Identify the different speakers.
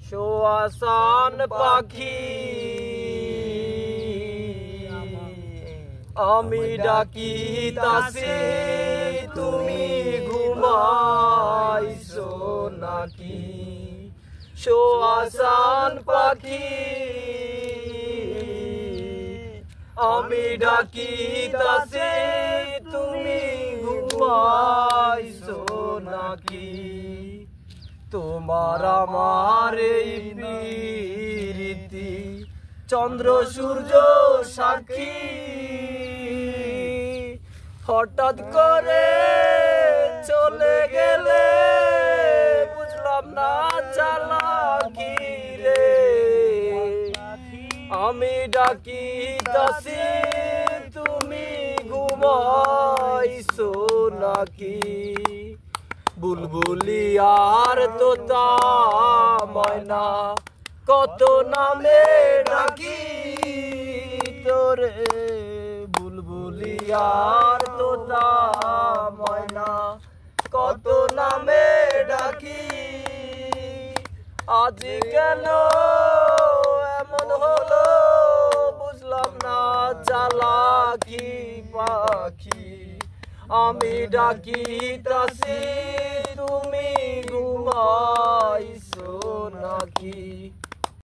Speaker 1: শোয়াসান পাখি আমি ডাকিতাছি তুমি ঘুমাইছো নাকি শোয়াসান পাখি আমি ডাকিতাছি তুমি ঘুমাইছো নাকি তোমার আমার এই প্রীতি চন্দ্র সূর্য সাক্ষী হঠাৎ করে চলে গেলে বুঝলাম না চালাকি রে আমি ডাকিতাছি তুমি ঘুমাইছো নাকি বুলবুলি আর তোতা ময়না কত নামে ডাকি তোরে বুলবুলি আর তোতা ময়না কত নামে ডাকি আজ কেন এমন হলো বুঝলাম না চালাকি পাখি আমি ডাকিতাছি তুমি ঘুমা